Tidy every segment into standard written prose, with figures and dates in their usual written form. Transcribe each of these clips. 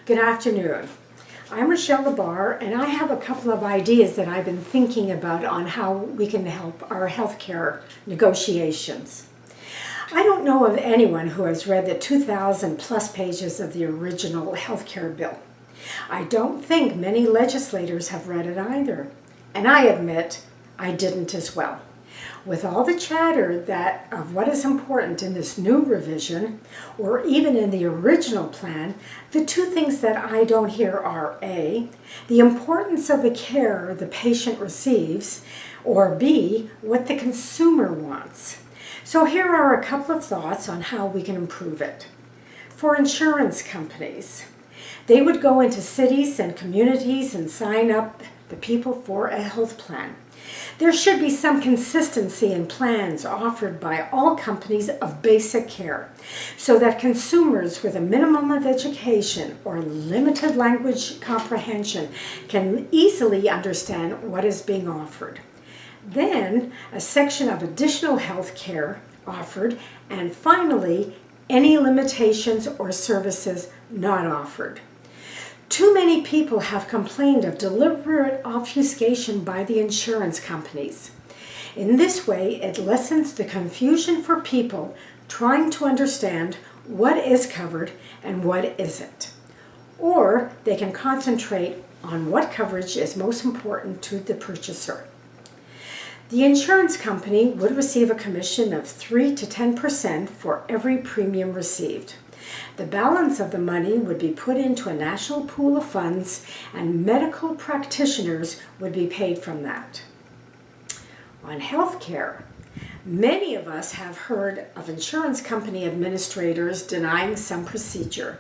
Good afternoon. I'm Rochelle Lebhar, and I have a couple of ideas that I've been thinking about on how we can help our healthcare negotiations. I don't know of anyone who has read the 2,000 plus pages of the original healthcare bill. I don't think many legislators have read it either, and I admit I didn't as well. With all the chatter of what is important in this new revision, or even in the original plan, the two things that I don't hear are A, the importance of the care the patient receives, or B, what the consumer wants. So here are a couple of thoughts on how we can improve it. For insurance companies, they would go into cities and communities and sign up the people for a health plan. There should be some consistency in plans offered by all companies of basic care so that consumers with a minimum of education or limited language comprehension can easily understand what is being offered. Then, a section of additional health care offered, and finally, any limitations or services not offered. Too many people have complained of deliberate obfuscation by the insurance companies. In this way, it lessens the confusion for people trying to understand what is covered and what isn't. Or they can concentrate on what coverage is most important to the purchaser. The insurance company would receive a commission of 3 to 10% for every premium received. The balance of the money would be put into a national pool of funds, and medical practitioners would be paid from that. On healthcare, many of us have heard of insurance company administrators denying some procedure.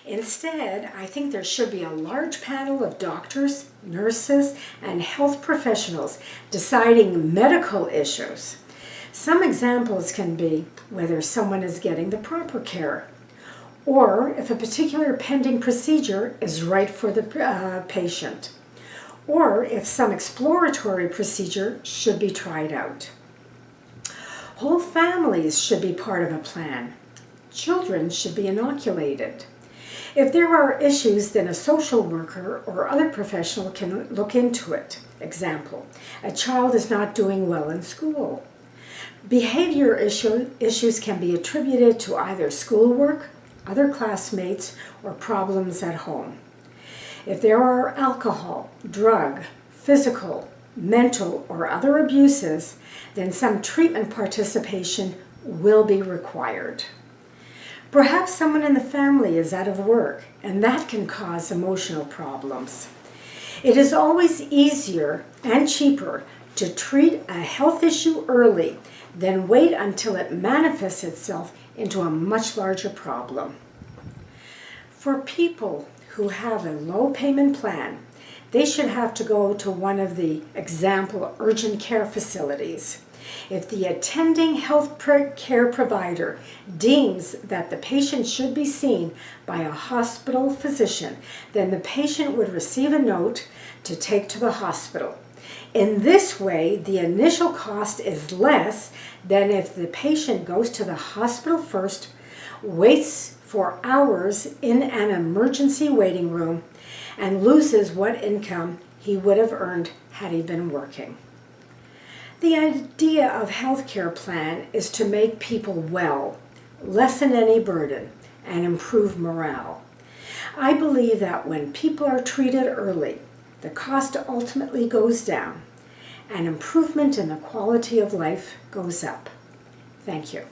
Instead, I think there should be a large panel of doctors, nurses, and health professionals deciding medical issues. Some examples can be whether someone is getting the proper care, or if a particular pending procedure is right for the patient, or if some exploratory procedure should be tried out. Whole families should be part of a plan. Children should be inoculated. If there are issues, then a social worker or other professional can look into it. Example, a child is not doing well in school. Behavior issues can be attributed to either schoolwork, other classmates, or problems at home. If there are alcohol, drug, physical, mental, or other abuses, then some treatment participation will be required. Perhaps someone in the family is out of work, and that can cause emotional problems. It is always easier and cheaper to treat a health issue early than wait until it manifests itself into a much larger problem. For people who have a low payment plan, they should have to go to one of the example urgent care facilities. If the attending health care provider deems that the patient should be seen by a hospital physician, then the patient would receive a note to take to the hospital. In this way, the initial cost is less than if the patient goes to the hospital first, waits for hours in an emergency waiting room, and loses what income he would have earned had he been working. The idea of healthcare plan is to make people well, lessen any burden, and improve morale. I believe that when people are treated early, the cost ultimately goes down, and improvement in the quality of life goes up. Thank you.